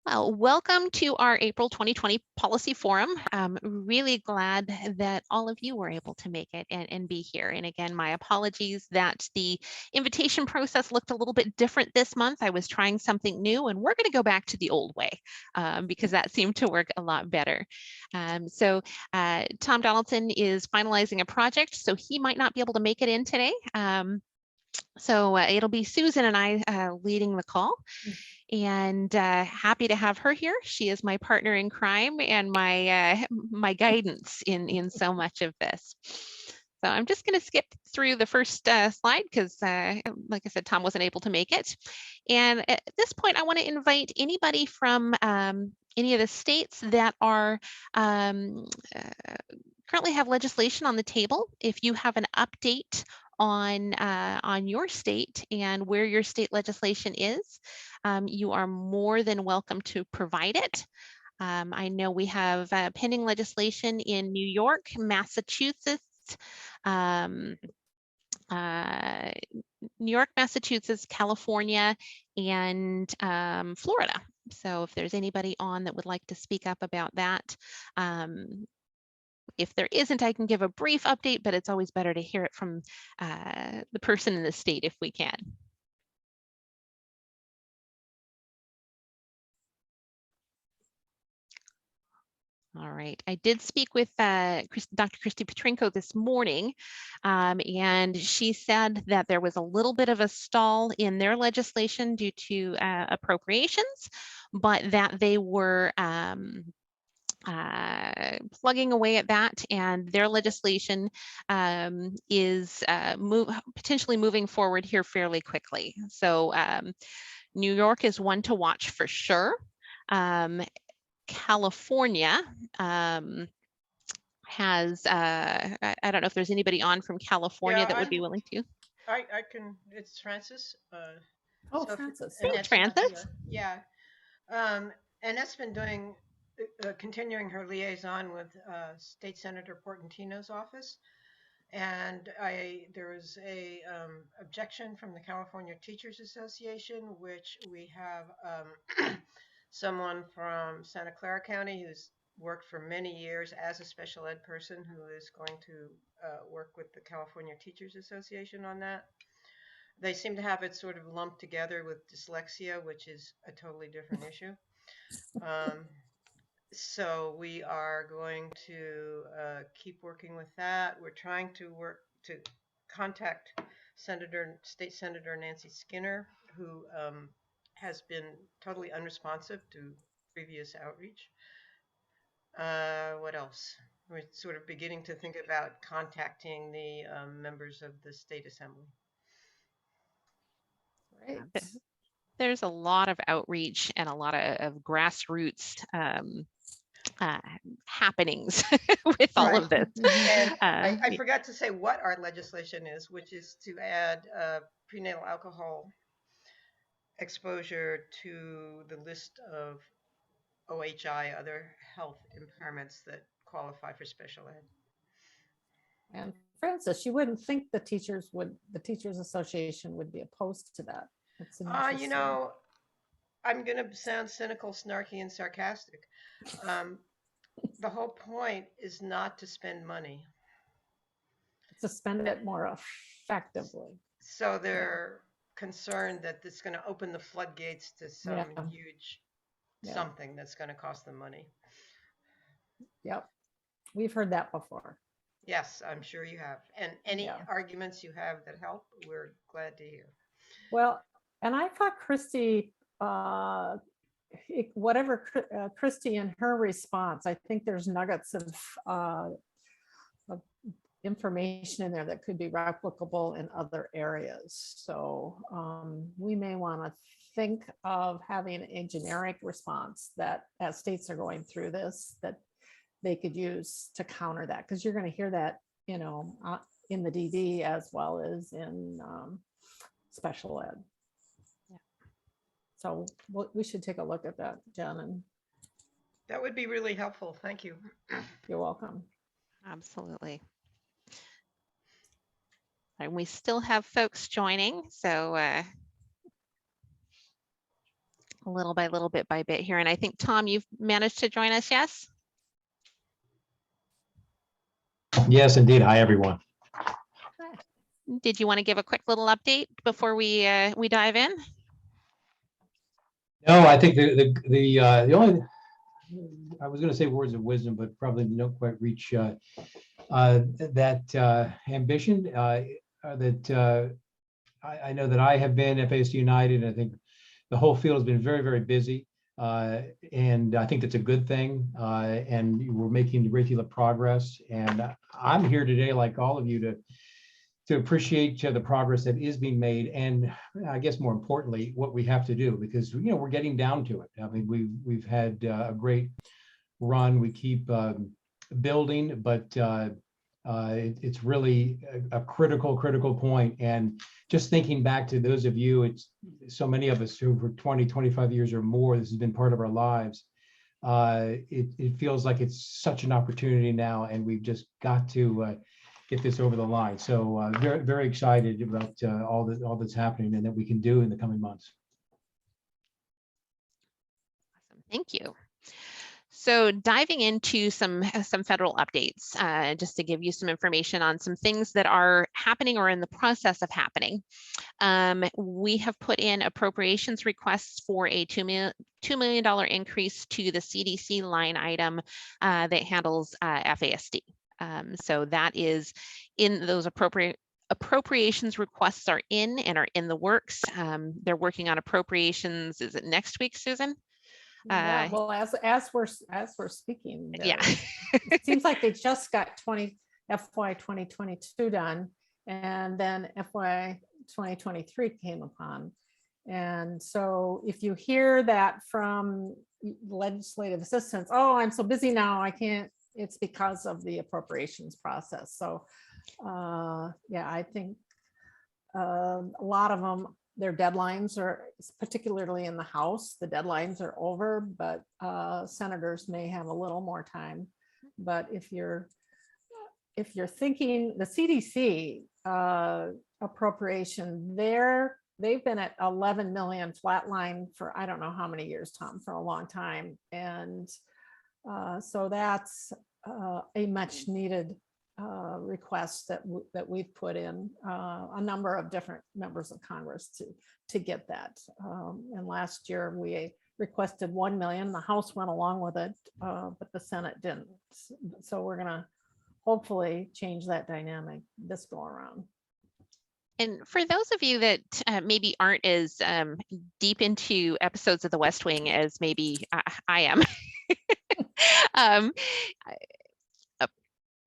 Well, welcome to our April 2020 Policy Forum. I'm really glad that all of you were able to make it and be here. And again, my apologies that the invitation process looked a little bit different this month. I was trying something new, and we're going to go back to the old way because that seemed to work a lot better. Tom Donaldson is finalizing a project, so he might not be able to make it in today. It'll be Susan and I leading the call, and happy to have her here. She is my partner in crime and my guidance in so much of this. So I'm just going to skip through the first slide because, like I said, Tom wasn't able to make it. And at this point, I want to invite anybody from any of the states that are currently have legislation on the table. If you have an update on your state and where your state legislation is, you are more than welcome to provide it. I know we have pending legislation in New York, Massachusetts, um, New York, Massachusetts, California, and Florida. So if there's anybody on that would like to speak up about that, if there isn't, I can give a brief update, but it's always better to hear it from the person in the state if we can. All right, I did speak with Dr. Christy Petrinko this morning, and she said that there was a little bit of a stall in their legislation due to appropriations, but that they were plugging away at that, and their legislation is potentially moving forward here fairly quickly. So New York is one to watch for sure. California has, I don't know if there's anybody on from California that would be willing to. I can. It's Francis. Oh, So Francis. Thanks, Annette's not Francis. here. Yeah. Annette's been doing, continuing her liaison with State Senator Portantino's office, and there was a objection from the California Teachers Association, which we have someone from Santa Clara County who's worked for many years as a special ed person who is going to work with the California Teachers Association on that. They seem to have it sort of lumped together with dyslexia, which is a totally different issue. Um, so we are going to keep working with that. We're trying to work to contact State Senator Nancy Skinner, who has been totally unresponsive to previous outreach. What else? We're sort of beginning to think about contacting the members of the state assembly. Great. There's a lot of outreach and a lot of grassroots happenings with all of this. And I forgot to say what our legislation is, which is to add prenatal alcohol exposure to the list of OHI, other health impairments that qualify for special ed. And Francis, you wouldn't think the Teachers Association would be opposed to that. That's an You know, I'm going to sound cynical, snarky, and sarcastic. The whole point is not to spend money. To spend it more effectively. So they're concerned that it's going to open the floodgates to some huge something that's going to cost them money. Yep. We've heard that before. Yes, I'm sure you have. And any arguments you have that help, we're glad to hear. Well, and I thought Christy, whatever Christy in her response, I think there's nuggets of information in there that could be replicable in other areas. So we may want to think of having a generic response that as states are going through this, that they could use to counter that, because you're going to hear that, you know, in the DD as well as in special ed. Yeah. So we should take a look at that, Jen. And that would be really helpful. Thank you. You're welcome. Absolutely. And we still have folks joining, so little by little, bit by bit here. And I think, Tom, you've managed to join us, yes? Yes, indeed. Hi, everyone. Did you want to give a quick little update before we dive in? No, I think the only, I was going to say words of wisdom, but probably don't quite reach that ambition. I know that I have been FASD United. I think the whole field has been very, very busy. And I think that's a good thing. And we're making a great deal of progress. And I'm here today, like all of you, to appreciate the progress that is being made, and I guess more importantly, what we have to do, because we're getting down to it. I mean, we've had a great run. We keep building, but it's really a critical point. And just thinking back to those of you, it's so many of us who for 20, 25 years or more, this has been part of our lives. It feels like it's such an opportunity now, and we've just got to get this over the line. So very, very excited about all that's happening and that we can do in the coming months. Awesome. Thank you. So diving into some federal updates, just to give you some information on some things that are happening or in the process of happening. We have put in appropriations requests for a $2 million increase to the CDC line item that handles FASD. So that is in those appropriations requests are in and are in the works. They're working on appropriations. Is it next week, Susan? Yeah, well, as we're speaking, Yeah. it seems like they just got FY 2022 done, and then FY 2023 came upon. And so if you hear that from legislative assistants, oh, I'm so busy now, I can't, it's because of the appropriations process. So yeah, I think a lot of them, their deadlines are, particularly in the House, the deadlines are over, but senators may have a little more time. But if you're thinking the CDC appropriation, they've been at 11 million flatline for I don't know how many years, Tom, for a long time. And so that's a much needed request that we've put in a number of different members of Congress to get that. And last year we requested 1 million. The House went along with it, but the Senate didn't. So we're gonna hopefully change that dynamic this go around. And for those of you that maybe aren't as deep into episodes of The West Wing as maybe I am,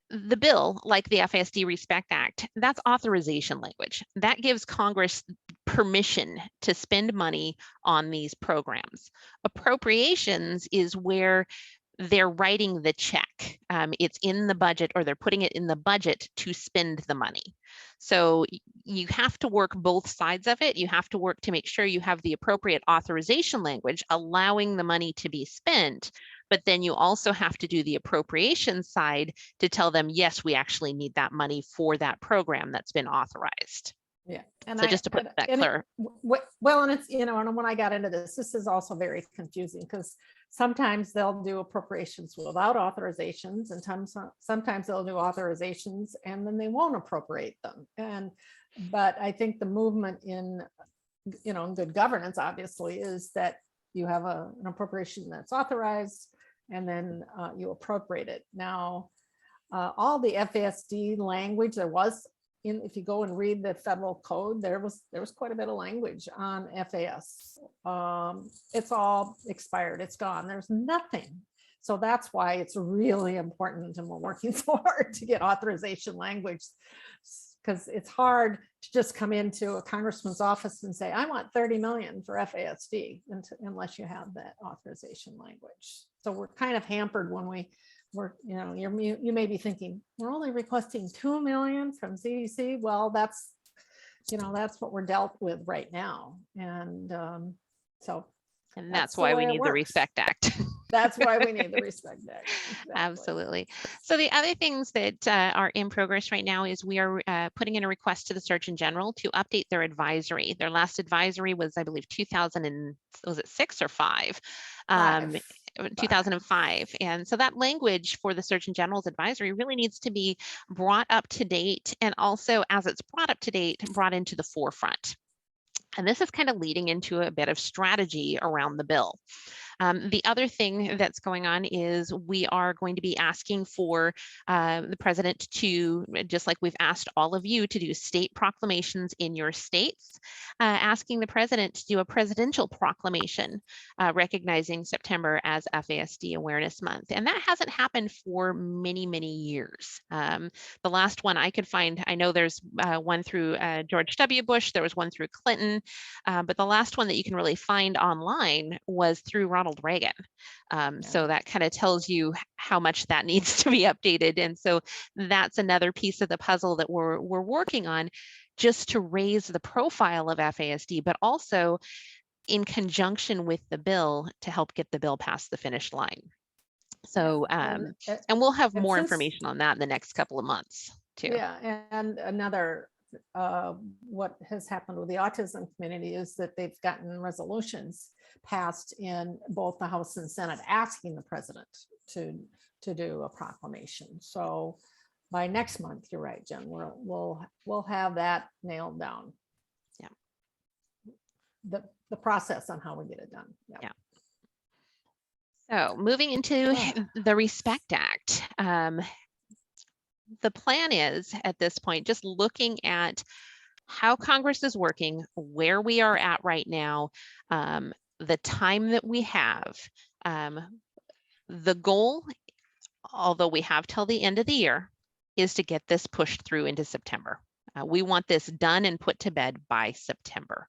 the bill, like the FASD Respect Act, that's authorization language. That gives Congress permission to spend money on these programs. Appropriations is where they're writing the check. It's in the budget, or they're putting it in the budget to spend the money. So you have to work both sides of it. You have to work to make sure you have the appropriate authorization language allowing the money to be spent. But then you also have to do the appropriation side to tell them, yes, we actually need that money for that program that's been authorized. Yeah. And so just to put that clear. Well, and it's, and when I got into this is also very confusing, because sometimes they'll do appropriations without authorizations, and sometimes they'll do authorizations and then they won't appropriate them. But I think the movement in, in good governance, obviously, is that you have an appropriation that's authorized and then you appropriate it. Now, all the FASD language there was, if you go and read the federal code, there was quite a bit of language on FAS. It's all expired, it's gone, there's nothing. So that's why it's really important, and we're working so hard to get authorization language, because it's hard to just come into a congressman's office and say, I want 30 million for FASD, unless you have that authorization language. So we're kind of hampered when you may be thinking, we're only requesting 2 million from CDC. Well, that's what we're dealt with right now. And that's why we need the Respect Act. That's why we need the Respect Act. Exactly. Absolutely. So the other things that are in progress right now is we are putting in a request to the Surgeon General to update their advisory. Their last advisory was, I believe, 2006 or 5? 2005. And so that language for the Surgeon General's advisory really needs to be brought up to date, and also, as it's brought up to date, brought into the forefront. And this is kind of leading into a bit of strategy around the bill. The other thing that's going on is we are going to be asking for the president to, just like we've asked all of you to do state proclamations in your states, asking the president to do a presidential proclamation recognizing September as FASD Awareness Month. And that hasn't happened for many, many years. The last one I could find, I know there's one through George W. Bush, there was one through Clinton, but the last one that you can really find online was through Ronald Reagan. So that kind of tells you how much that needs to be updated. And so that's another piece of the puzzle that we're working on, just to raise the profile of FASD, but also in conjunction with the bill to help get the bill past the finish line. So, and we'll have more information on that in the next couple of months too. Yeah, and another what has happened with the autism community is that they've gotten resolutions passed in both the House and Senate asking the president to do a proclamation. So by next month, you're right, Jen, we'll have that nailed down. Yeah. The process on how we get it done. Yeah. So moving into the Respect Act. The plan is, at this point, just looking at how Congress is working, where we are at right now, the time that we have. The goal, although we have till the end of the year, is to get this pushed through into September. We want this done and put to bed by September.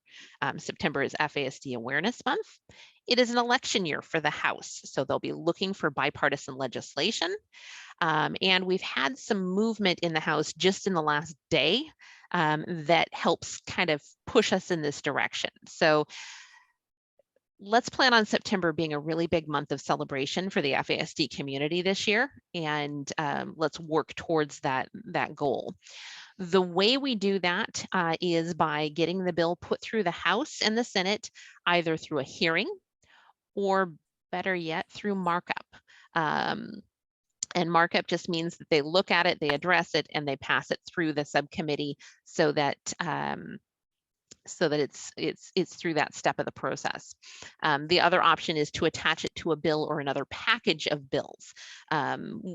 September is FASD Awareness Month. It is an election year for the House, so they'll be looking for bipartisan legislation. And we've had some movement in the House just in the last day that helps kind of push us in this direction. So let's plan on September being a really big month of celebration for the FASD community this year, and let's work towards that goal. The way we do that is by getting the bill put through the House and the Senate, either through a hearing or, better yet, through markup. And markup just means that they look at it, they address it, and they pass it through the subcommittee so that it's through that step of the process. The other option is to attach it to a bill or another package of bills,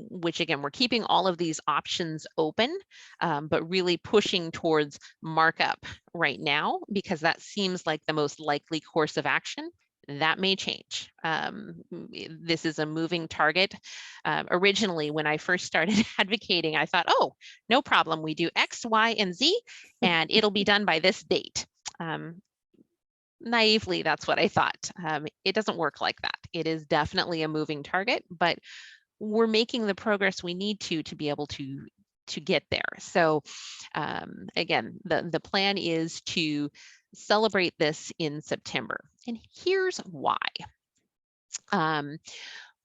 which again, we're keeping all of these options open, but really pushing towards markup right now, because that seems like the most likely course of action. That may change. This is a moving target. Originally, when I first started advocating, I thought, oh, no problem. We do X, Y, and Z, and it'll be done by this date. Naively, that's what I thought. It doesn't work like that. It is definitely a moving target, but we're making the progress we need to be able to get there. So again, the plan is to celebrate this in September. And here's why.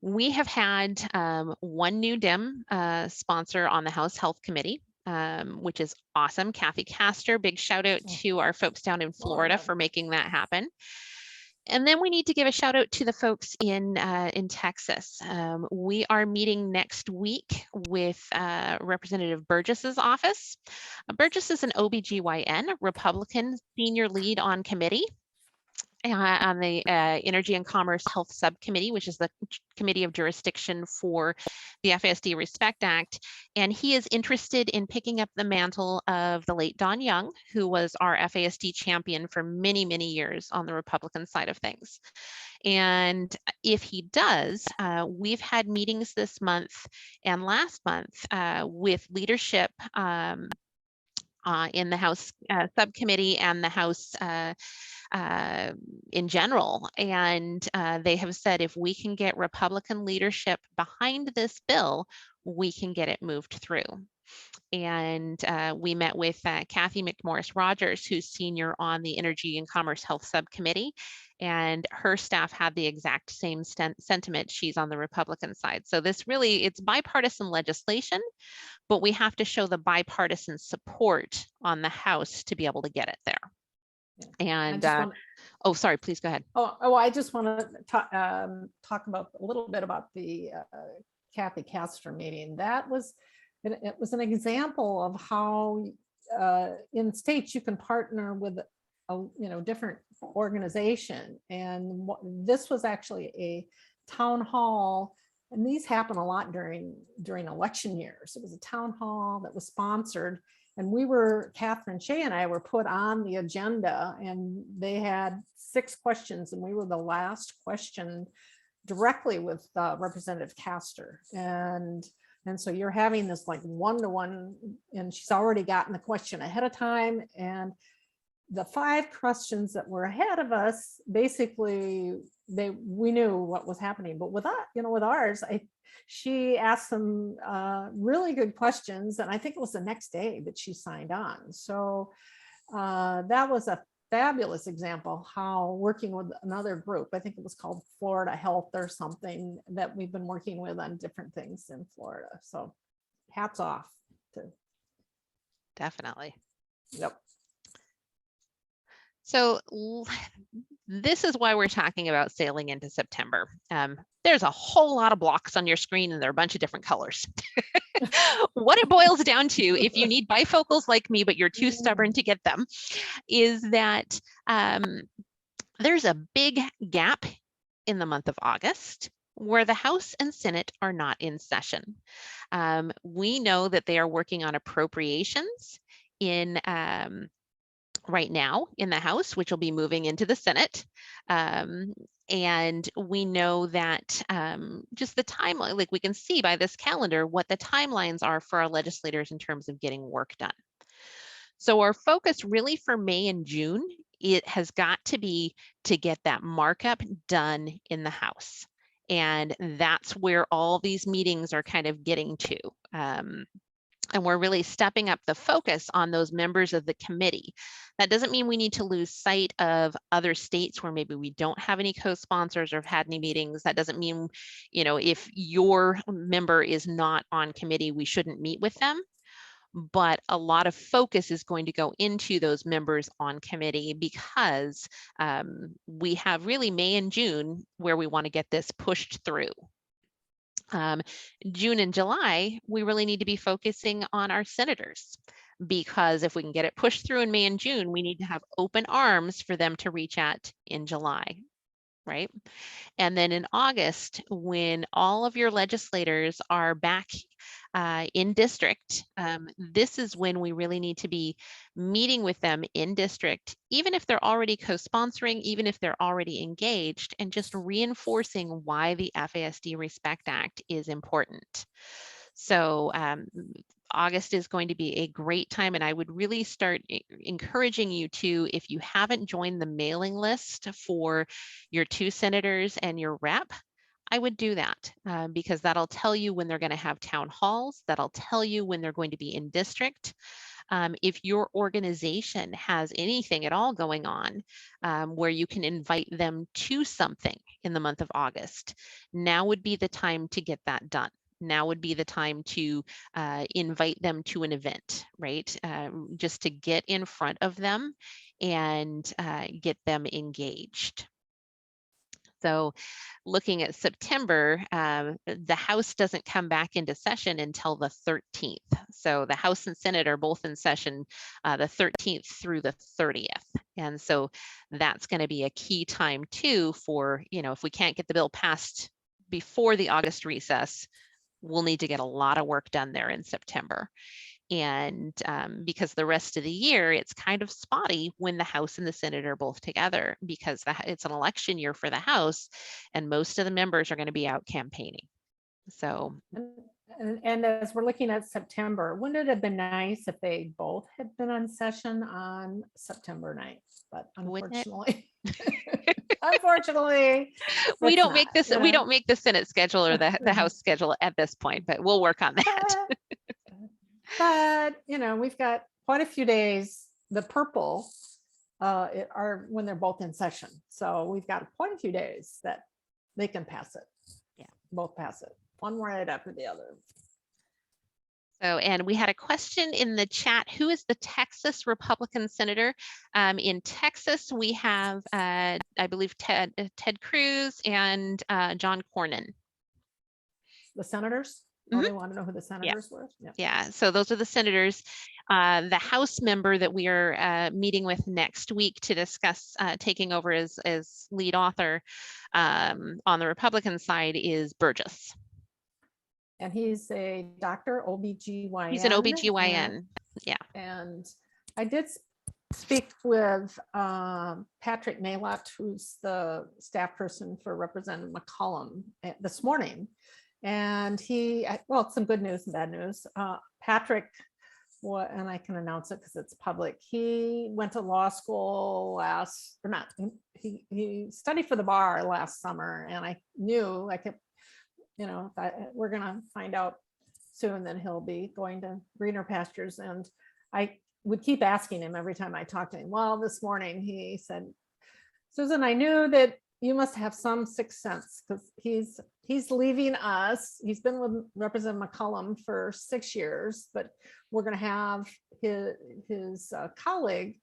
We have had one new Dem sponsor on the House Health Committee, which is awesome. Kathy Castor, big shout out to our folks down in Florida for making that happen. And then we need to give a shout out to the folks in Texas. We are meeting next week with Representative Burgess's office. Burgess is an OBGYN, Republican senior lead on committee. On the Energy and Commerce Health Subcommittee, which is the committee of jurisdiction for the FASD Respect Act. And he is interested in picking up the mantle of the late Don Young, who was our FASD champion for many, many years on the Republican side of things. And if he does, we've had meetings this month and last month with leadership in the House subcommittee and the House in general. And they have said if we can get Republican leadership behind this bill, we can get it moved through. And we met with Kathy McMorris Rogers, who's senior on the Energy and Commerce Health Subcommittee. And her staff had the exact same sentiment. She's on the Republican side. So this really, it's bipartisan legislation, but we have to show the bipartisan support on the House to be able to get it there. And oh, sorry, please go ahead. I just want to talk about a little bit about the Kathy Castor meeting. That was, it was an example of how in states you can partner with a different organization, and this was actually a town hall, and these happen a lot during election years. It was a town hall that was sponsored, and Catherine Shea and I were put on the agenda, and they had 6 questions, and we were the last question directly with Representative Castor. And so you're having this like one-to-one, and she's already gotten the question ahead of time. And the 5 questions that were ahead of us, basically, we knew what was happening. But with ours, she asked some really good questions, and I think it was the next day that she signed on. So that was a fabulous example how working with another group, I think it was called Florida Health or something, that we've been working with on different things in Florida. So hats off to. Definitely. Yep. So this is why we're talking about sailing into September. There's a whole lot of blocks on your screen, and they're a bunch of different colors. What it boils down to, if you need bifocals like me, but you're too stubborn to get them, is that there's a big gap in the month of August where the House and Senate are not in session. We know that they are working on appropriations in right now in the House, which will be moving into the Senate. And we know that just the timeline, like we can see by this calendar, what the timelines are for our legislators in terms of getting work done. So our focus really for May and June, it has got to be to get that markup done in the House. And that's where all these meetings are kind of getting to. And we're really stepping up the focus on those members of the committee. That doesn't mean we need to lose sight of other states where maybe we don't have any co-sponsors or have had any meetings. That doesn't mean, if your member is not on committee, we shouldn't meet with them. But a lot of focus is going to go into those members on committee, because we have really May and June where we want to get this pushed through. June and July, we really need to be focusing on our senators, because if we can get it pushed through in May and June, we need to have open arms for them to reach out in July, right? And then in August, when all of your legislators are back in district, this is when we really need to be meeting with them in district, even if they're already co-sponsoring, even if they're already engaged, and just reinforcing why the FASD Respect Act is important. So August is going to be a great time, and I would really start encouraging you to, if you haven't joined the mailing list for your 2 senators and your rep, I would do that because that'll tell you when they're going to have town halls. That'll tell you when they're going to be in district. If your organization has anything at all going on where you can invite them to something in the month of August, now would be the time to get that done. Now would be the time to invite them to an event, right? Just to get in front of them and get them engaged. So looking at September, the House doesn't come back into session until the 13th. So the House and Senate are both in session the 13th through the 30th. And so that's going to be a key time too for, if we can't get the bill passed before the August recess, we'll need to get a lot of work done there in September. And because the rest of the year, it's kind of spotty when the House and the Senate are both together, because it's an election year for the House and most of the members are going to be out campaigning. So. And as we're looking at September, wouldn't it have been nice if they both had been on session on September 9th? But unfortunately, unfortunately, we don't make this. We don't make the Senate schedule or the House schedule at this point, but we'll work on that. But, we've got quite a few days. The purple are when they're both in session. So we've got quite a few days that they can pass it. Yeah. Both pass it, one right after the other. So, and we had a question in the chat. Who is the Texas Republican senator? In Texas, we have, I believe, Ted Cruz and John Cornyn. The senators? Oh, they want to know who the senators were? Yeah. Yeah, so those are the senators. The House member that we are meeting with next week to discuss taking over as lead author on the Republican side is Burgess. And he's a doctor, OBGYN. He's an OBGYN. Yeah. And I did speak with Patrick Maylott, who's the staff person for Representative McCollum this morning. And well, some good news and bad news. Patrick, and I can announce it because it's public. He went to law school he studied for the bar last summer. And I knew we're going to find out soon that he'll be going to greener pastures. And I would keep asking him every time I talked to him. Well, this morning he said, Susan, I knew that you must have some sixth sense because he's leaving us. He's been with Representative McCollum for 6 years, but we're going to have his colleague,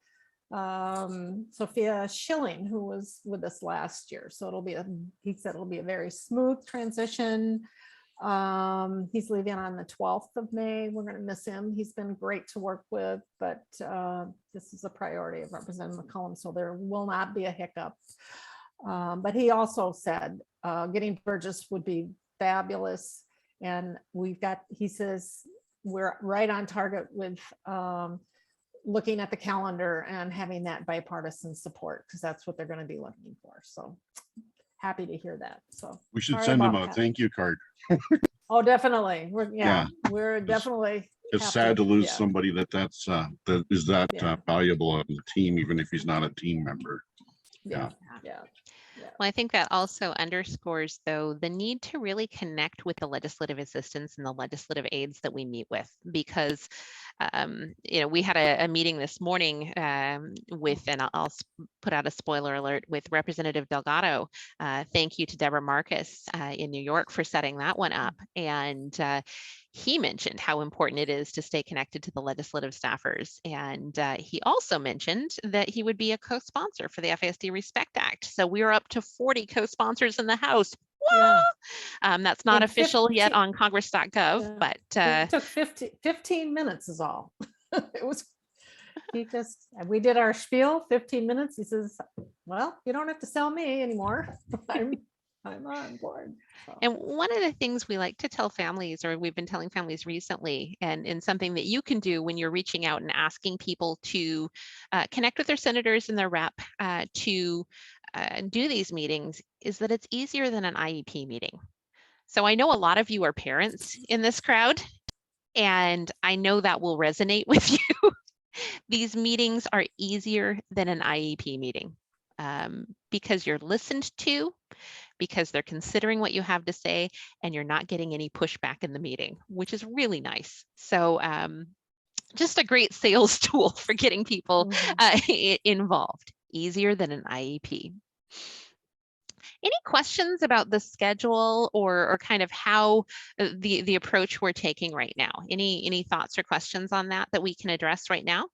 Sophia Schilling, who was with us last year. So he said it'll be a very smooth transition. He's leaving on the 12th of May. We're going to miss him. He's been great to work with, but this is a priority of Representative McCollum, so there will not be a hiccup. But he also said getting Burgess would be fabulous. And he says, we're right on target with looking at the calendar and having that bipartisan support, because that's what they're going to be looking for. So happy to hear that. So we should send him a thank you card. Oh, definitely. We're definitely. It's sad to lose somebody that is valuable on the team, even if he's not a team member. Yeah. Well, I think that also underscores, though, the need to really connect with the legislative assistants and the legislative aides that we meet with, because we had a meeting this morning with, and I'll put out a spoiler alert, with Representative Delgado. Thank you to Deborah Marcus in New York for setting that one up. And he mentioned how important it is to stay connected to the legislative staffers. And he also mentioned that he would be a co-sponsor for the FASD Respect Act. So we are up to 40 co-sponsors in the House. Yeah. That's not In official yet on congress.gov, but it took 15 minutes is all. We did our spiel, 15 minutes. He says, well, you don't have to sell me anymore. I'm on board. So. And one of the things we like to tell families, or we've been telling families recently, and something that you can do when you're reaching out and asking people to connect with their senators and their rep to do these meetings, is that it's easier than an IEP meeting. So I know a lot of you are parents in this crowd, and I know that will resonate with you. These meetings are easier than an IEP meeting because you're listened to, because they're considering what you have to say, and you're not getting any pushback in the meeting, which is really nice. So just a great sales tool for getting people involved, easier than an IEP. Any questions about the schedule or kind of how the approach we're taking right now? Any thoughts or questions on that we can address right now?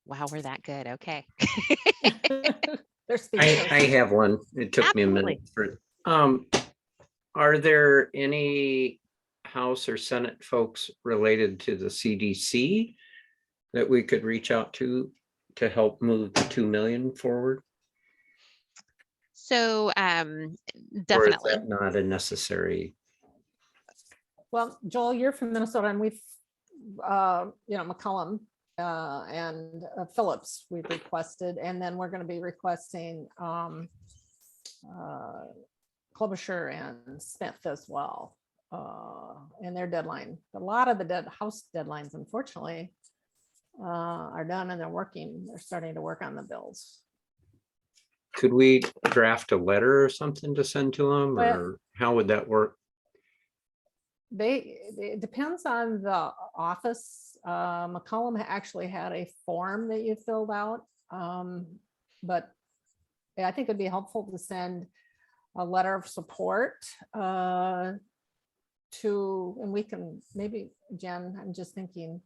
Wow, we're that good. Okay. I have one. It took me a minute. Are there any House or Senate folks related to the CDC that we could reach out to help move the 2 million forward? So definitely. Or is that not a necessary? Well, Joel, you're from Minnesota, and we've, McCollum and Phillips we've requested, and then we're going to be requesting Klobuchar and Smith as well, and their deadline. A lot of the House deadlines, unfortunately, are done and they're starting to work on the bills. Could we draft a letter or something to send to them, Well- or how would that work? It depends on the office. McCollum actually had a form that you filled out. But yeah, I think it'd be helpful to send a letter of support and we can maybe, Jen, I'm just thinking,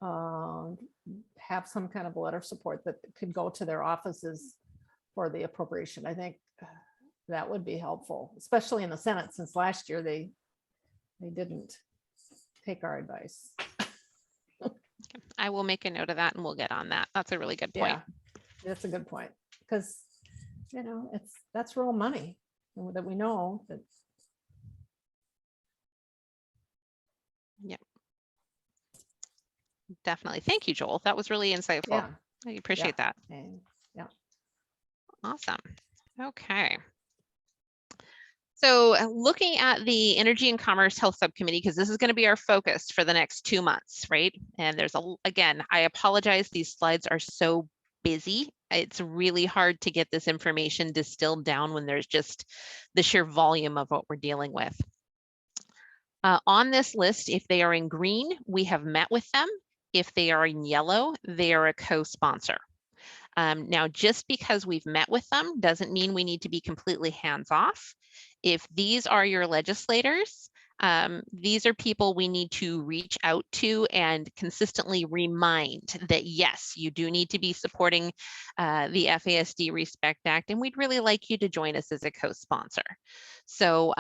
have some kind of a letter of support that could go to their offices for the appropriation. I think that would be helpful, especially in the Senate, since last year they didn't take our advice. I will make a note of that and we'll get on that. That's a really good point. Yeah, that's a good point, because that's real money that we know that. Definitely. Thank you, Joel. That was really insightful. Yeah, I appreciate that. and Awesome. Okay. So looking at the Energy and Commerce Health Subcommittee, because this is going to be our focus for the next 2 months, right? And there's again, I apologize, these slides are so busy. It's really hard to get this information distilled down when there's just the sheer volume of what we're dealing with. On this list, if they are in green, we have met with them. If they are in yellow, they are a co-sponsor. Now, just because we've met with them doesn't mean we need to be completely hands-off. If these are your legislators, these are people we need to reach out to and consistently remind that, yes, you do need to be supporting the FASD Respect Act, and we'd really like you to join us as a co-sponsor. So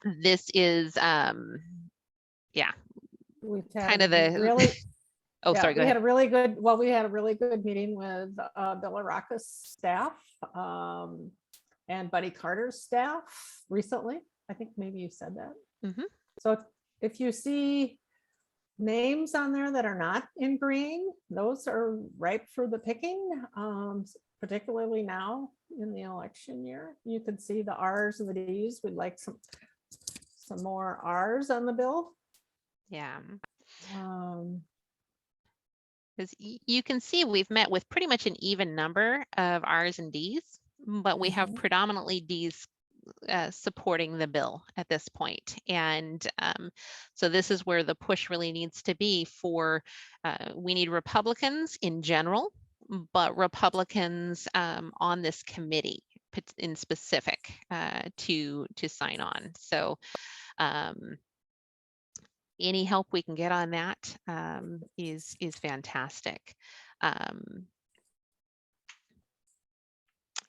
this is, yeah, we've kind had of the really. Oh, Yeah, sorry, go we ahead. had a really good meeting with Bill Araka's staff and Buddy Carter's staff recently. I think maybe you said that. Mhm. So if you see names on there that are not in green, those are ripe for the picking, particularly now in the election year. You can see the R's and the D's. We'd like some more R's on the bill. Yeah. Um, Because you can see we've met with pretty much an even number of R's and D's, but we have Mhm. predominantly D's supporting the bill at this point. And so this is where the push really needs to be for, we need Republicans in general, but Republicans on this committee in specific to sign on. So any help we can get on that is fantastic.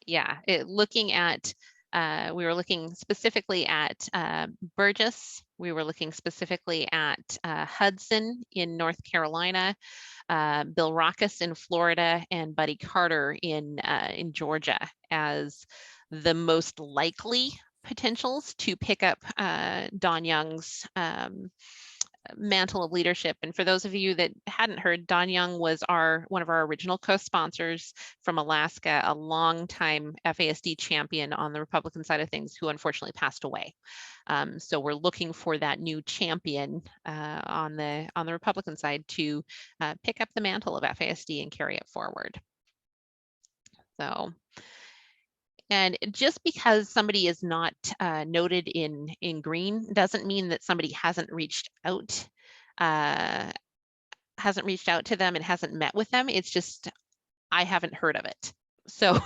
Yeah, looking at, we were looking specifically at Burgess. We were looking specifically at Hudson in North Carolina, Bill Rackus in Florida, and Buddy Carter in Georgia as the most likely potentials to pick up Don Young's mantle of leadership. And for those of you that hadn't heard, Don Young was one of our original co-sponsors from Alaska, a longtime FASD champion on the Republican side of things, who unfortunately passed away. So we're looking for that new champion on the Republican side to pick up the mantle of FASD and carry it forward. So. And just because somebody is not noted in green doesn't mean that somebody hasn't reached out to them and hasn't met with them. It's just, I haven't heard of it. So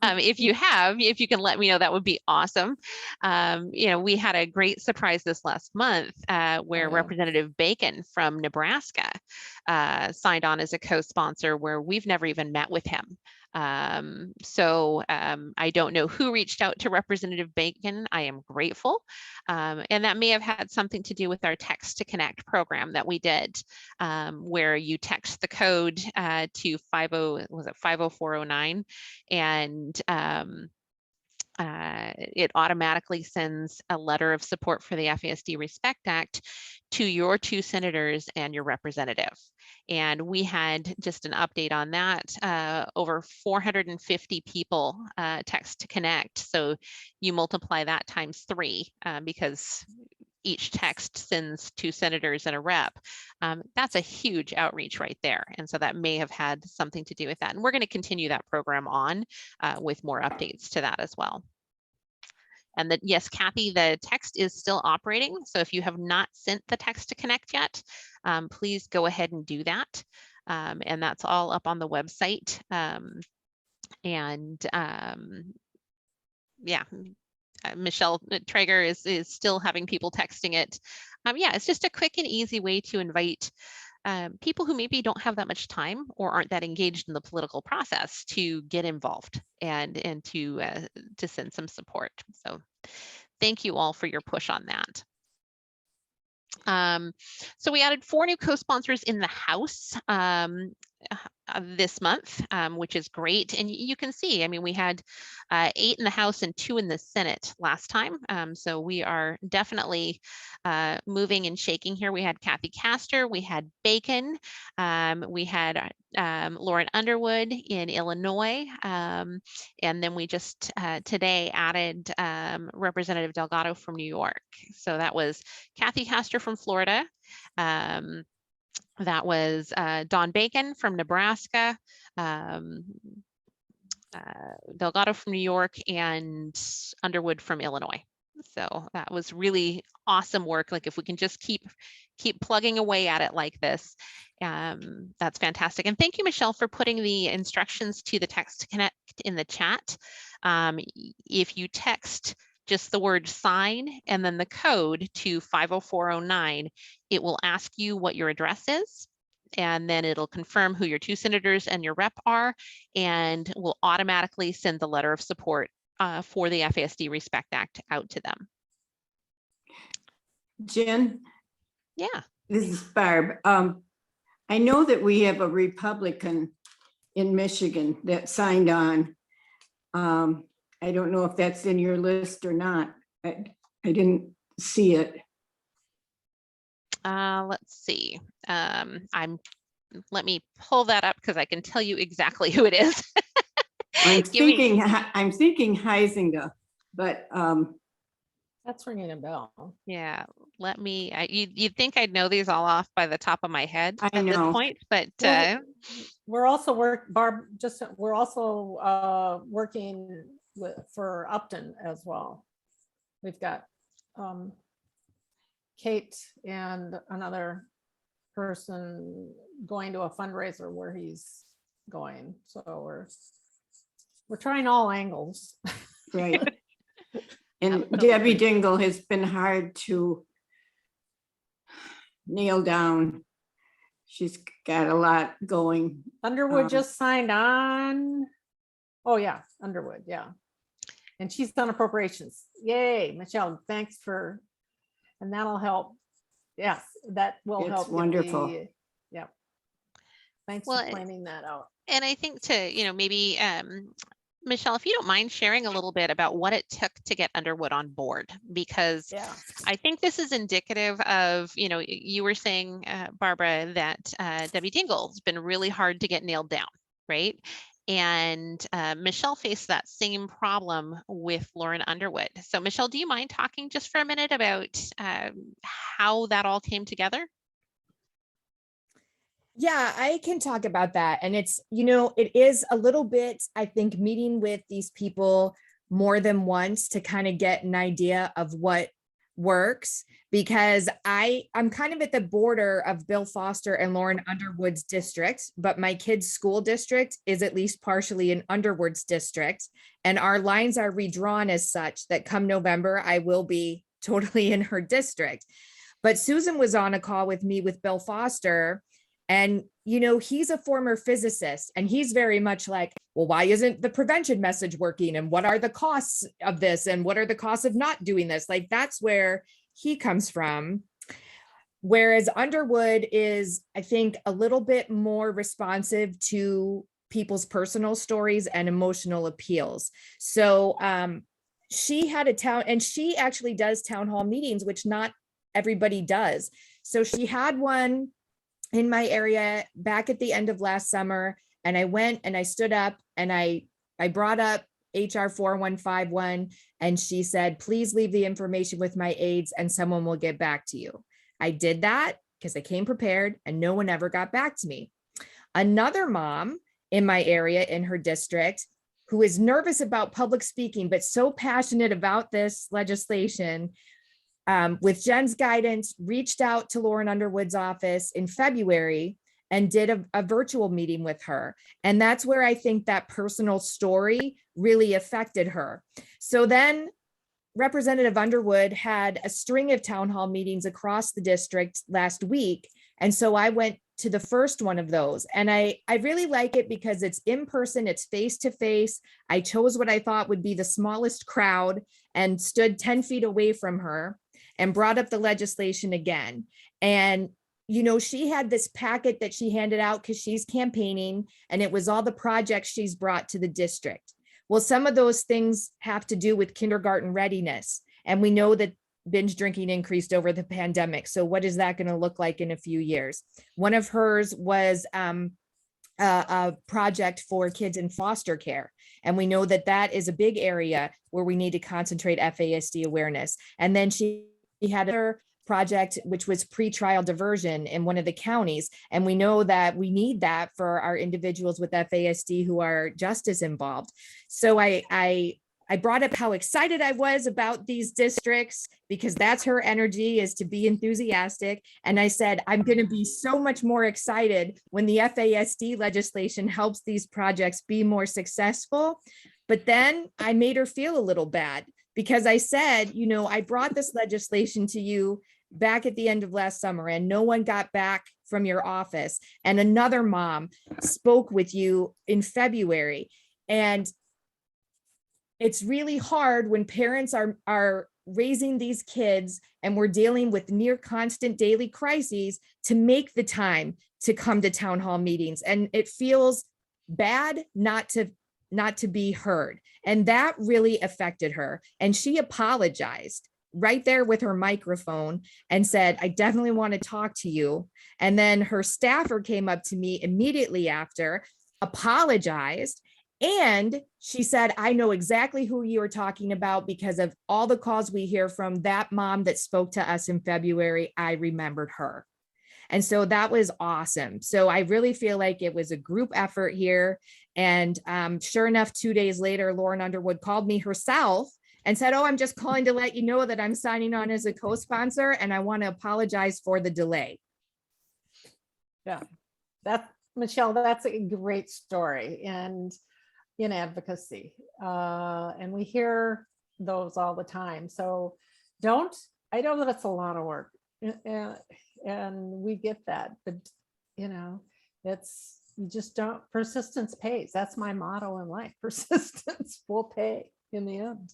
if you can let me know, that would be awesome. We had a great surprise this last month where Representative Bacon from Nebraska signed on as a co-sponsor, where we've never even met with him. So I don't know who reached out to Representative Bacon. I am grateful. And that may have had something to do with our Text to Connect program that we did, where you text the code to 50409, and it automatically sends a letter of support for the FASD Respect Act to your 2 senators and your representative. And we had just an update on that, over 450 people text to connect. So you multiply that times 3 because each text sends 2 senators and a rep. That's a huge outreach right there. And so that may have had something to do with that. And we're going to continue that program on with more updates to that as well. And that, yes, Kathy, the text is still operating. So if you have not sent the text to connect yet, please go ahead and do that. And that's all up on the website. Yeah, Michelle Traeger is still having people texting it. Yeah, it's just a quick and easy way to invite people who maybe don't have that much time or aren't that engaged in the political process to get involved and to send some support. So thank you all for your push on that. So we added 4 new co-sponsors in the House this month, which is great. And you can see, I mean, we had 8 in the House and 2 in the Senate last time. So we are definitely moving and shaking here. We had Kathy Castor, we had Bacon, we had Lauren Underwood in Illinois, and then we just today added Representative Delgado from New York. So that was Kathy Castor from Florida. That was Don Bacon from Nebraska, Delgado from New York, and Underwood from Illinois. So that was really awesome work. Like if we can just keep plugging away at it like this, that's fantastic. And thank you, Michelle, for putting the instructions to the text to connect in the chat. If you text just the word sign and then the code to 50409, it will ask you what your address is. And then it'll confirm who your 2 senators and your rep are, and will automatically send the letter of support for the FASD Respect Act out to them. Jen? Yeah. This is Barb. I know that we have a Republican in Michigan that signed on. I don't know if that's in your list or not. I didn't see it. Let's see. Let me pull that up because I can tell you exactly who it is. I'm thinking Heisinger, but That's ringing a bell. Yeah, let me. You'd think I'd know these all off by the top of my head I at this know. point, but Well, we're also we're also working for Upton as well. We've got Kate and another person going to a fundraiser where he's going. So we're trying all angles. right. And Debbie Dingle has been hard to nail down. She's got a lot going. Underwood just signed on. Oh yeah, Underwood, yeah. And she's done appropriations. Yay, Michelle, thanks for, and that'll help. Yes, that will It's help. get wonderful. Yeah. Thanks Well, for pointing that out. and I think to, maybe, Michelle, if you don't mind sharing a little bit about what it took to get Underwood on board, because Yeah. I think this is indicative of, you were saying, Barbara, that Debbie Dingle's been really hard to get nailed down, right? And Michelle faced that same problem with Lauren Underwood. So Michelle, do you mind talking just for a minute about how that all came together? Yeah, I can talk about that. And it's, it is a little bit, I think, meeting with these people more than once to kind of get an idea of what works, because I'm kind of at the border of Bill Foster and Lauren Underwood's district, but my kid's school district is at least partially in Underwood's district. And our lines are redrawn as such that come November, I will be totally in her district. But Susan was on a call with me with Bill Foster. And, he's a former physicist, and he's very much like, well, why isn't the prevention message working? And what are the costs of this? And what are the costs of not doing this? Like, that's where he comes from. Whereas Underwood is, I think, a little bit more responsive to people's personal stories and emotional appeals. So she had and she actually does town hall meetings, which not everybody does. So she had one in my area back at the end of last summer. And I went and I stood up and I brought up HR 4151, and she said, please leave the information with my aides and someone will get back to you. I did that because I came prepared and no one ever got back to me. Another mom in my area, in her district, who is nervous about public speaking, but so passionate about this legislation, with Jen's guidance, reached out to Lauren Underwood's office in February and did a virtual meeting with her. And that's where I think that personal story really affected her. So then Representative Underwood had a string of town hall meetings across the district last week. And so I went to the first one of those. And I really like it because it's in person, it's face to face. I chose what I thought would be the smallest crowd and stood 10 feet away from her and brought up the legislation again. And you know, she had this packet that she handed out because she's campaigning, and it was all the projects she's brought to the district. Well, some of those things have to do with kindergarten readiness. And we know that binge drinking increased over the pandemic. So what is that going to look like in a few years? One of hers was a project for kids in foster care. And we know that that is a big area where we need to concentrate FASD awareness. And then she had her project, which was pretrial diversion in one of the counties. And we know that we need that for our individuals with FASD who are justice involved. So I brought up how excited I was about these districts because that's her energy, is to be enthusiastic. And I said, I'm going to be so much more excited when the FASD legislation helps these projects be more successful. But then I made her feel a little bad because I said, you know, I brought this legislation to you back at the end of last summer and no one got back from your office. And another mom spoke with you in February. And it's really hard when parents are raising these kids and we're dealing with near constant daily crises to make the time to come to town hall meetings. And it feels bad not to be heard. And that really affected her. And she apologized right there with her microphone and said, I definitely want to talk to you. And then her staffer came up to me immediately after, apologized. And she said, I know exactly who you are talking about because of all the calls we hear from that mom that spoke to us in February. I remembered her. And so that was awesome. So I really feel like it was a group effort here. And sure enough, 2 days later, Lauren Underwood called me herself and said, oh, I'm just calling to let you know that I'm signing on as a co-sponsor and I want to apologize for the delay. Yeah, Michelle, that's a great story and in advocacy. And we hear those all the time. So I know that it's a lot of work and we get that, but you know, you just don't, persistence pays. That's my motto in life. Persistence will pay in the end.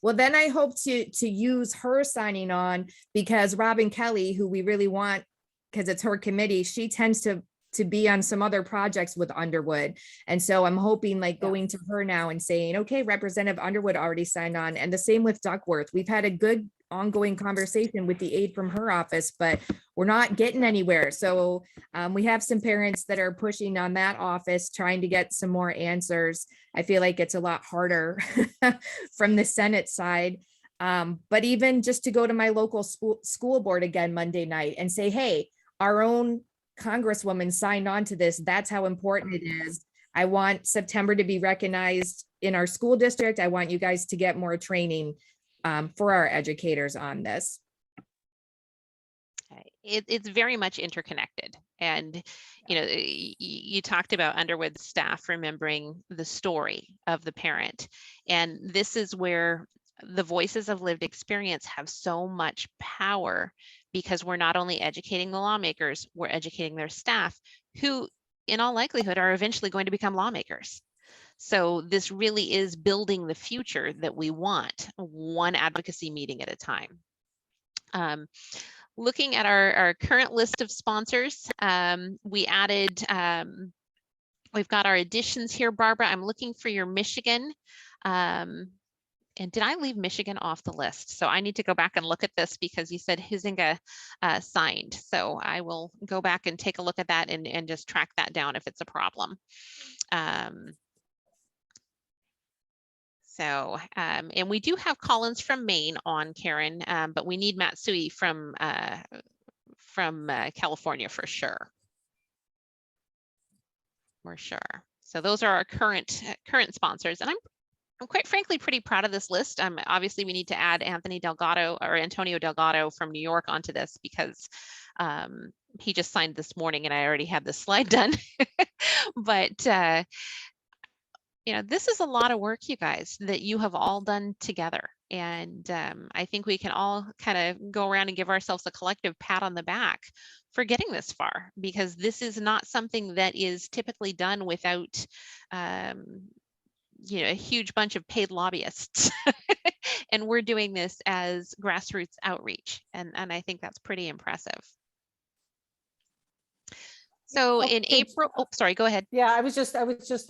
Well, then I hope to use her signing on because Robin Kelly, who we really want, because it's her committee, she tends to be on some other projects with Underwood. And so I'm hoping like going to her now and saying, okay, Representative Underwood already signed on. And the same with Duckworth. We've had a good ongoing conversation with the aide from her office, but we're not getting anywhere. So we have some parents that are pushing on that office, trying to get some more answers. I feel like it's a lot harder from the Senate side. But even just to go to my local school board again Monday night and say, hey, our own Congresswoman signed on to this. That's how important it is. I want September to be recognized in our school district. I want you guys to get more training for our educators on this. It's very much interconnected. And, you know, you talked about Underwood's staff remembering the story of the parent. And this is where the voices of lived experience have so much power because we're not only educating the lawmakers, we're educating their staff who in all likelihood are eventually going to become lawmakers. So this really is building the future that we want, one advocacy meeting at a time. Looking at our current list of sponsors, we added, we've got our additions here, Barbara. I'm looking for your Michigan. And did I leave Michigan off the list? So I need to go back and look at this because you said Huizinga signed. So I will go back and take a look at that and just track that down if it's a problem. So, and we do have Collins from Maine on, Karen, but we need Matsui from California for sure. For sure. So those are our current sponsors, and I'm quite frankly pretty proud of this list. Obviously we need to add Antonio Delgado from New York onto this because he just signed this morning and I already had this slide done. But you know, this is a lot of work, you guys, that you have all done together. And I think we can all kind of go around and give ourselves a collective pat on the back for getting this far, because this is not something that is typically done without you know, a huge bunch of paid lobbyists. And we're doing this as grassroots outreach. And I think that's pretty impressive. So in April, oh, sorry, go ahead. Yeah, I was just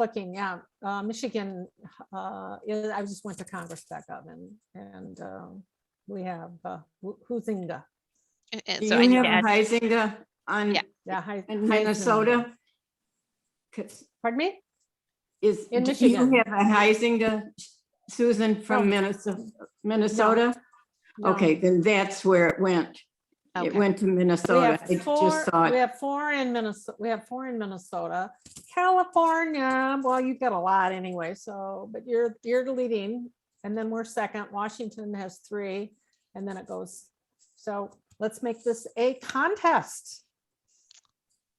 looking, yeah, Michigan, I just went to Congress back up and we have Huizinga. Do So you I need have to add, Huizinga on, Yeah. in Minnesota? 'Cause Pardon me? Do In you Michigan. have a Huizinga, Susan, from No. Minnesota? No. Okay, then that's where it went. It Okay. went to We Minnesota. I have just four, saw we it. have four in Minnesota. We have four in Minnesota. California, well, you've got a lot anyway, so, but you're leading, and then we're second. Washington has 3, and then it goes. So let's make this a contest.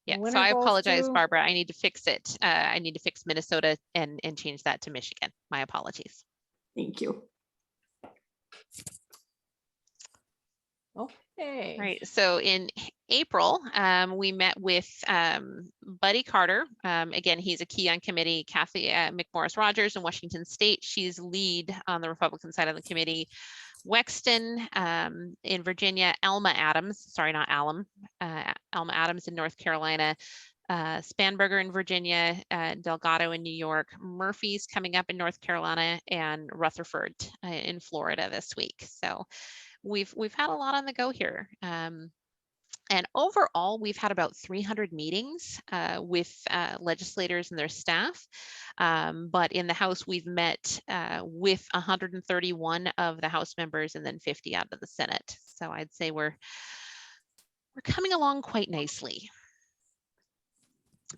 Yeah, The so winner I goes apologize, to- Barbara. I need to fix it. I need to fix Minnesota and change that to Michigan. My apologies. Thank you. Okay. Right. So in April, we met with Buddy Carter. Again, he's a key on committee. Kathy McMorris Rogers in Washington State. She's lead on the Republican side of the committee. Wexton in Virginia. Alma Adams, sorry, not Alum. Alma Adams in North Carolina. Spanberger in Virginia, Delgado in New York, Murphy's coming up in North Carolina, and Rutherford in Florida this week. So we've had a lot on the go here. And overall, we've had about 300 meetings with legislators and their staff. But in the House, we've met with 131 of the House members and then 50 out of the Senate. So I'd say we're coming along quite nicely.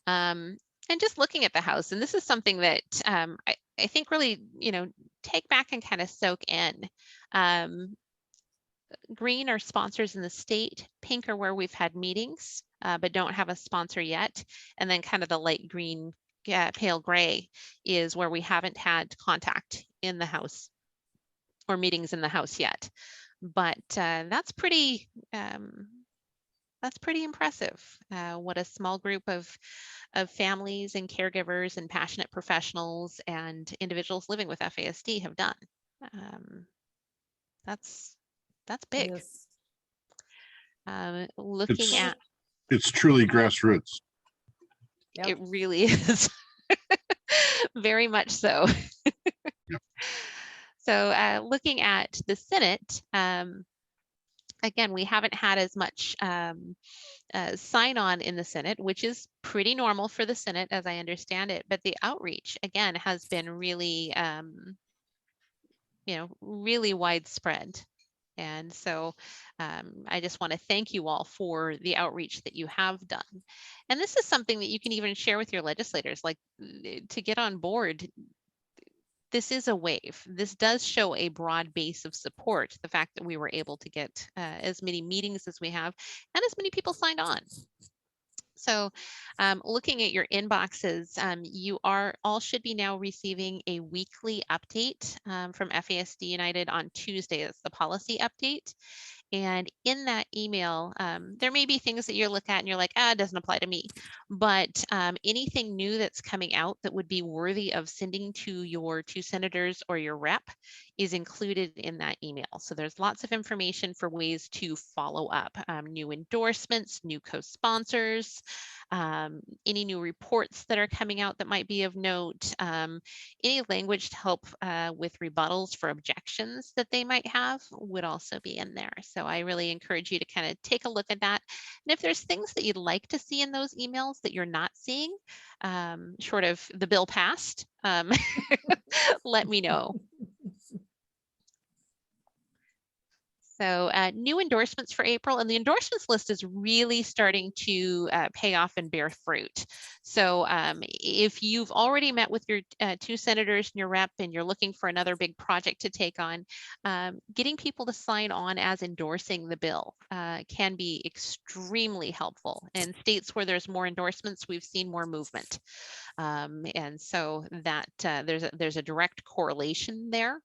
And just looking at the House, and this is something that I think really, you know, take back and kind of soak in. Green are sponsors in the state. Pink are where we've had meetings, but don't have a sponsor yet. And then kind of the light green, pale gray is where we haven't had contact in the House or meetings in the House yet. But that's pretty impressive. What a small group of families and caregivers and passionate professionals and individuals living with FASD have done. That's big. Yes. Looking at, It's truly grassroots. Yep. it really is. Very much so. Yep. So looking at the Senate, again, we haven't had as much sign on in the Senate, which is pretty normal for the Senate as I understand it. But the outreach, again, has been really, you know, really widespread. And so I just want to thank you all for the outreach that you have done. And this is something that you can even share with your legislators, like to get on board. This is a wave. This does show a broad base of support. The fact that we were able to get as many meetings as we have and as many people signed on. So looking at your inboxes, you all should be now receiving a weekly update from FASD United on Tuesday. That's the policy update. And in that email, there may be things that you look at and you're like, it doesn't apply to me. But anything new that's coming out that would be worthy of sending to your 2 senators or your rep is included in that email. So there's lots of information for ways to follow up, new endorsements, new co-sponsors, any new reports that are coming out that might be of note, any language to help with rebuttals for objections that they might have would also be in there. So I really encourage you to kind of take a look at that. And if there's things that you'd like to see in those emails that you're not seeing, short of the bill passed, let me know. So new endorsements for April, and the endorsements list is really starting to pay off and bear fruit. So if you've already met with your 2 senators and your rep and you're looking for another big project to take on, getting people to sign on as endorsing the bill can be extremely helpful. In states where there's more endorsements, we've seen more movement. And so that there's a direct correlation there.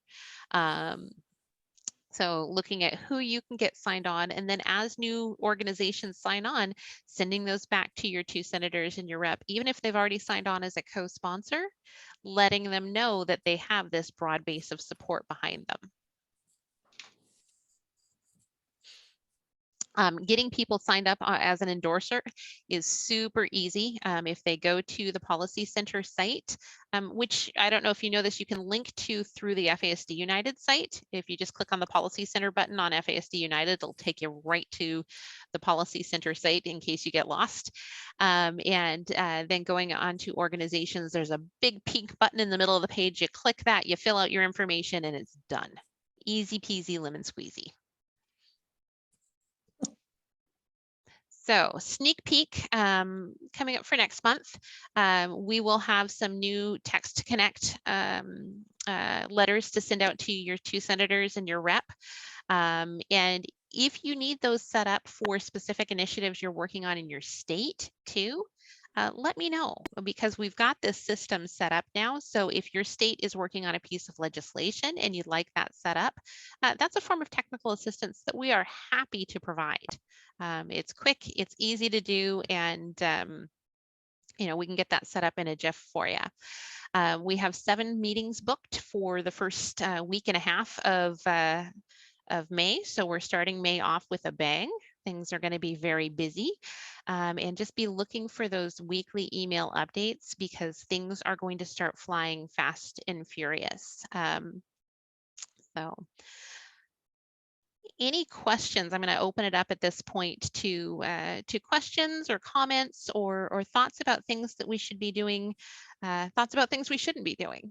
So looking at who you can get signed on, and then as new organizations sign on, sending those back to your 2 senators and your rep, even if they've already signed on as a co-sponsor, letting them know that they have this broad base of support behind them. Getting people signed up as an endorser is super easy. If they go to the Policy Center site, which I don't know if you know this, you can link to through the FASD United site. If you just click on the Policy Center button on FASD United, it'll take you right to the Policy Center site in case you get lost. And then going on to organizations, there's a big pink button in the middle of the page. You click that, you fill out your information, and it's done. Easy peasy lemon squeezy. So sneak peek coming up for next month, we will have some new text to connect letters to send out to your 2 senators and your rep. And if you need those set up for specific initiatives you're working on in your state too, let me know, because we've got this system set up now. So if your state is working on a piece of legislation and you'd like that set up, that's a form of technical assistance that we are happy to provide. It's quick, it's easy to do, and you know, we can get that set up in a GIF for you. We have 7 meetings booked for the first week and a half of May. So we're starting May off with a bang. Things are going to be very busy, and just be looking for those weekly email updates, because things are going to start flying fast and furious. So any questions? I'm going to open it up at this point to questions or comments or thoughts about things that we should be doing, thoughts about things we shouldn't be doing.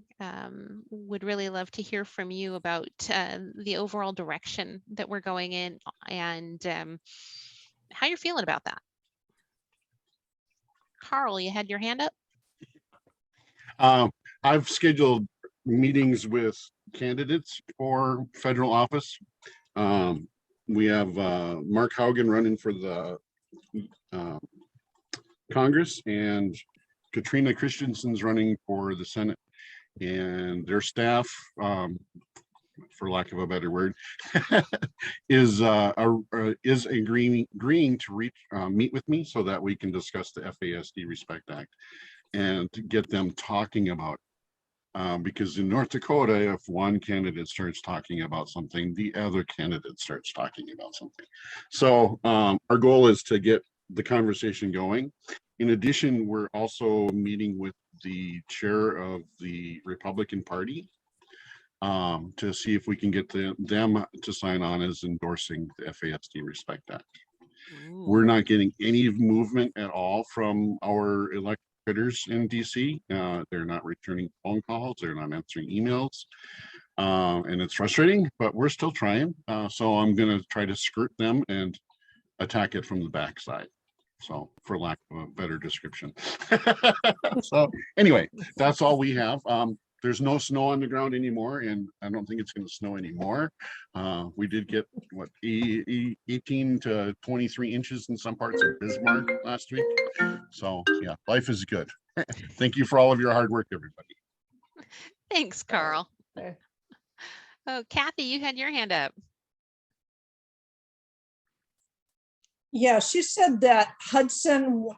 Would really love to hear from you about the overall direction that we're going in, and how you're feeling about that. Carl, you had your hand up? I've scheduled meetings with candidates for federal office. We have Mark Haugen running for the Congress, and Katrina Christensen's running for the Senate, and their staff, for lack of a better word, is agreeing to meet with me so that we can discuss the FASD Respect Act and to get them talking about, because in North Dakota, if one candidate starts talking about something, the other candidate starts talking about something. So our goal is to get the conversation going. In addition, we're also meeting with the chair of the Republican Party to see if we can get them to sign on as endorsing the FASD Respect Act. Ooh. We're not getting any movement at all from our elected critters in DC. They're not returning phone calls, they're not answering emails, and it's frustrating, but we're still trying. So I'm going to try to skirt them and attack it from the backside. So, for lack of a better description. So anyway, that's all we have. There's no snow on the ground anymore, and I don't think it's going to snow anymore. We did get what 18 to 23 inches in some parts of Bismarck last week. So yeah, life is good. Thank you for all of your hard work, everybody. Thanks, Carl. Okay. Oh, Kathy, you had your hand up. Yeah, she said that Hudson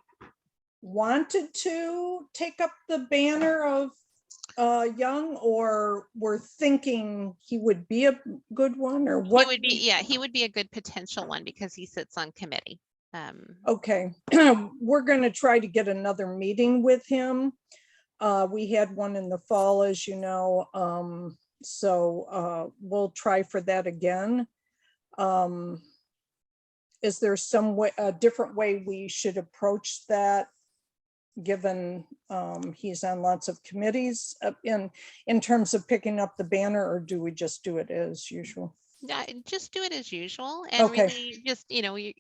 wanted to take up the banner of Young, or were thinking he would be a good one, or what? He would be, yeah, he would be a good potential one because he sits on committee. Okay, we're going to try to get another meeting with him. We had one in the fall, as you know, so we'll try for that again. Is there some way, a different way we should approach that, given he's on lots of committees in terms of picking up the banner, or do we just do it as usual? Just do it as usual, and Okay. really just,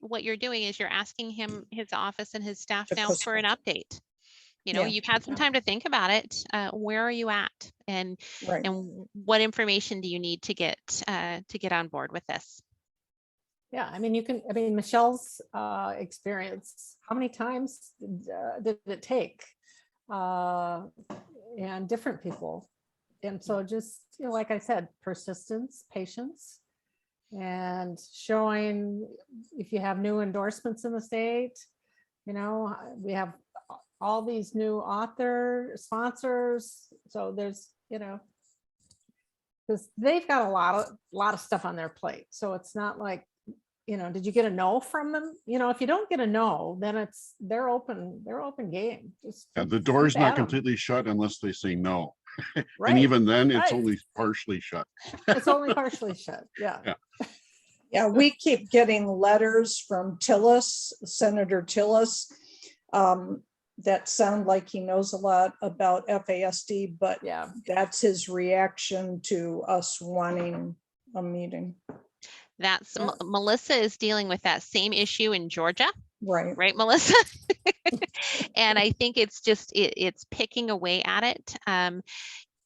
what you're doing is you're asking him, his office and his staff To now push for an it. update. Yeah. You've had some time to think about it. Where are you at? And Right. what information do you need to get on board with this? Yeah, I mean, Michelle's experience, how many times did it take? And different people. And so just, like I said, persistence, patience, and showing if you have new endorsements in the state, we have all these new author sponsors. So there's, because they've got a lot of stuff on their plate. So it's not like, did you get a no from them? If you don't get a no, then they're open game. Just The door's keep not at 'em. completely shut unless they say no. Right. And even then, it's right. only partially shut. It's only partially shut. Yeah. Yeah. Yeah, we keep getting letters from Senator Tillis, that sound like he knows a lot about FASD, but Yeah. that's his reaction to us wanting a meeting. That's Yeah. Melissa is dealing with that same issue in Georgia, Right. right, Melissa? And I think it's just it's picking away at it.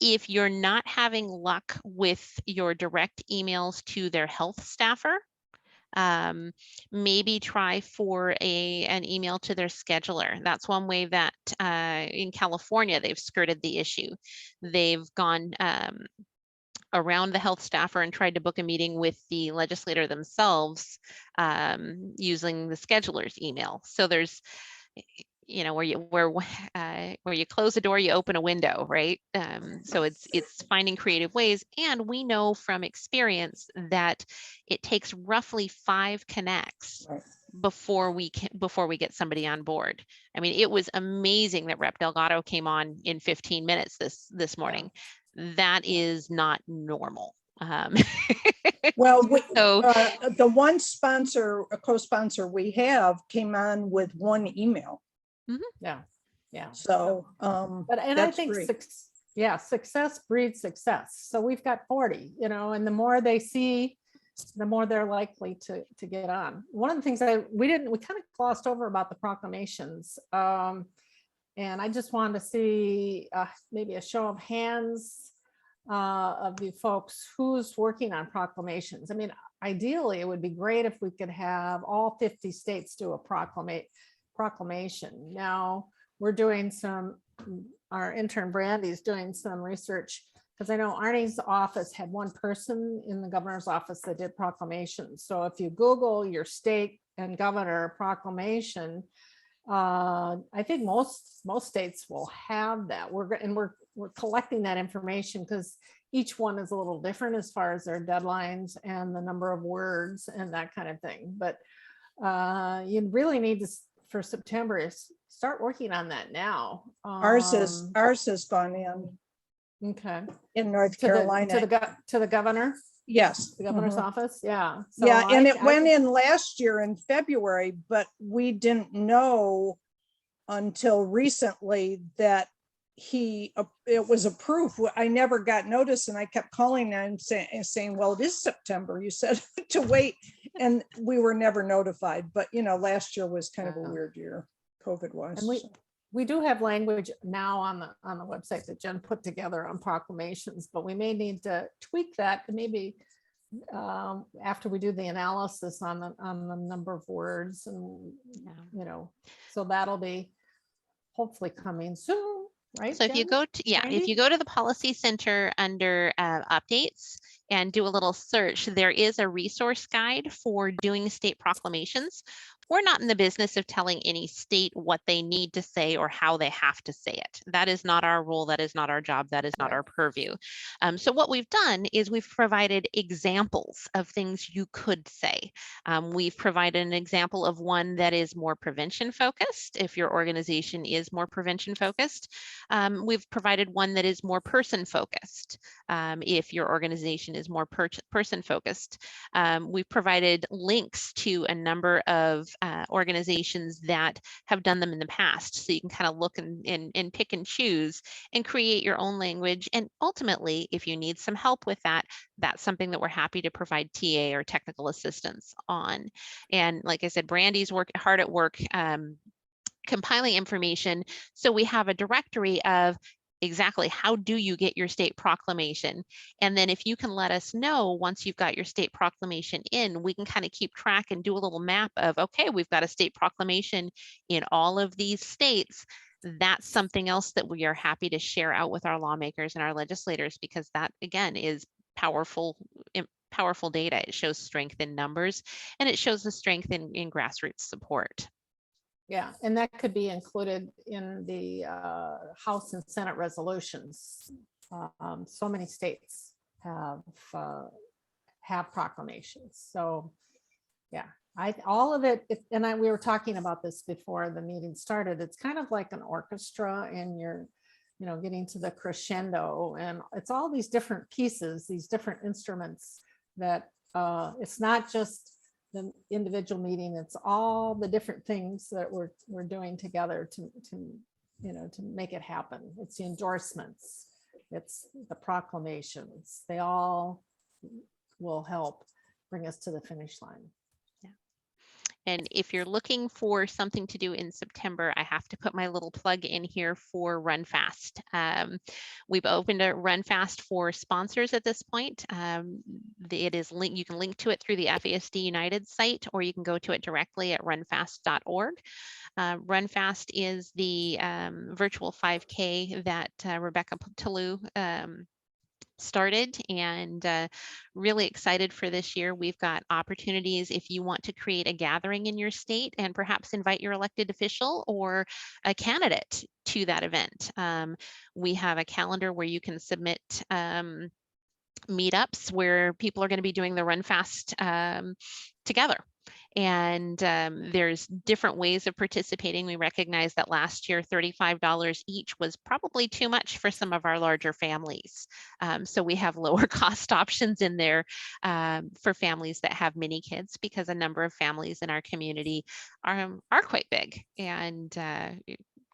If you're not having luck with your direct emails to their health staffer, maybe try for an email to their scheduler. That's one way that in California they've skirted the issue. They've gone around the health staffer and tried to book a meeting with the legislator themselves using the scheduler's email. So there's, where you close a door, you open a window, right? So it's finding creative ways. And we know from experience that it takes roughly 5 connects Right. before we get somebody on board. I mean, it was amazing that Rep Delgado came on in 15 minutes this morning. That is not normal. Well, So the one co-sponsor we have came on with one email. Yeah. Yeah. So, But I that's think great. success breeds success. So we've got 40, and the more they see, the more they're likely to get on. One of the things we kind of glossed over about the proclamations. And I just wanted to see maybe a show of hands of you folks who's working on proclamations. I mean, ideally, it would be great if we could have all 50 states do a proclamation. Now, we're doing our intern Brandy's doing some research, because I know Arnie's office had one person in the governor's office that did proclamations. So if you Google your state and governor proclamation, I think most states will have that. We're collecting that information because each one is a little different as far as their deadlines and the number of words and that kind of thing. But you really need to, for September, is start working on that now. Ours has gone in North Carolina to the governor. Yes. The governor's office. Yeah. So yeah. And it went in last year in February, but we didn't know until recently that it was approved. I never got notice, and I kept calling them saying, well, it is September. You said to wait, and we were never notified. But last year was kind of a weird year, COVID was. And we do have language now on the website that Jen put together on proclamations, but we may need to tweak that maybe after we do the analysis on the number of words, and so that'll be hopefully coming soon, right? So if you go to the Policy Center under updates and do a little search, there is a resource guide for doing state proclamations. We're not in the business of telling any state what they need to say or how they have to say it. That is not our role. That is not our job. That is not our purview. So what we've done is we've provided examples of things you could say. We've provided an example of one that is more prevention focused. If your organization is more prevention focused, we've provided one that is more person focused. If your organization is more person focused. We've provided links to a number of organizations that have done them in the past. So you can kind of look and pick and choose and create your own language. And ultimately, if you need some help with that, that's something that we're happy to provide TA or technical assistance on. And like I said, Brandy's hard at work compiling information. So we have a directory of exactly how do you get your state proclamation. And then if you can let us know once you've got your state proclamation in, we can kind of keep track and do a little map of, okay, we've got a state proclamation in all of these states. That's something else that we are happy to share out with our lawmakers and our legislators, because that again is powerful data. It shows strength in numbers, and it shows the strength in grassroots support. Yeah, and that could be included in the House and Senate resolutions. So many states have proclamations. So yeah, all of it, we were talking about this before the meeting started. It's kind of like an orchestra, and you're, getting to the crescendo, and it's all these different pieces, these different instruments that it's not just the individual meeting, it's all the different things that we're doing together to make it happen. It's the endorsements, it's the proclamations, they all will help bring us to the finish line. And if you're looking for something to do in September, I have to put my little plug in here for Run Fast. We've opened a Run Fast for sponsors at this point. It is linked, you can link to it through the FASD United site, or you can go to it directly at runfast.org. Run Fast is the virtual 5K that Rebecca Toulouse started, and really excited for this year. We've got opportunities if you want to create a gathering in your state and perhaps invite your elected official or a candidate to that event. We have a calendar where you can submit meetups where people are going to be doing the Run Fast together. And there's different ways of participating. We recognize that last year, $35 each was probably too much for some of our larger families. So we have lower cost options in there for families that have mini kids, because a number of families in our community are quite big. And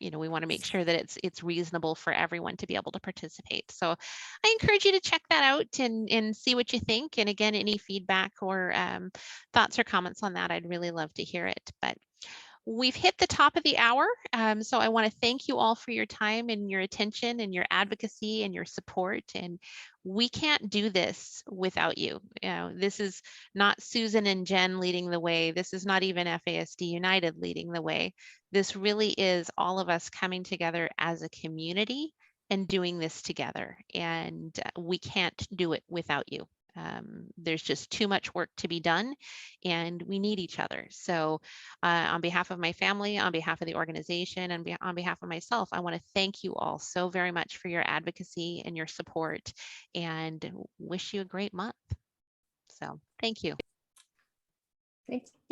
we want to make sure that it's reasonable for everyone to be able to participate. So I encourage you to check that out and see what you think. And again, any feedback or thoughts or comments on that, I'd really love to hear it. But we've hit the top of the hour. So I want to thank you all for your time and your attention and your advocacy and your support. And we can't do this without you. This is not Susan and Jen leading the way. This is not even FASD United leading the way. This really is all of us coming together as a community and doing this together. And we can't do it without you. There's just too much work to be done, and we need each other. So on behalf of my family, on behalf of the organization, and on behalf of myself, I want to thank you all so very much for your advocacy and your support, and wish you a great month. So thank you. Thank you.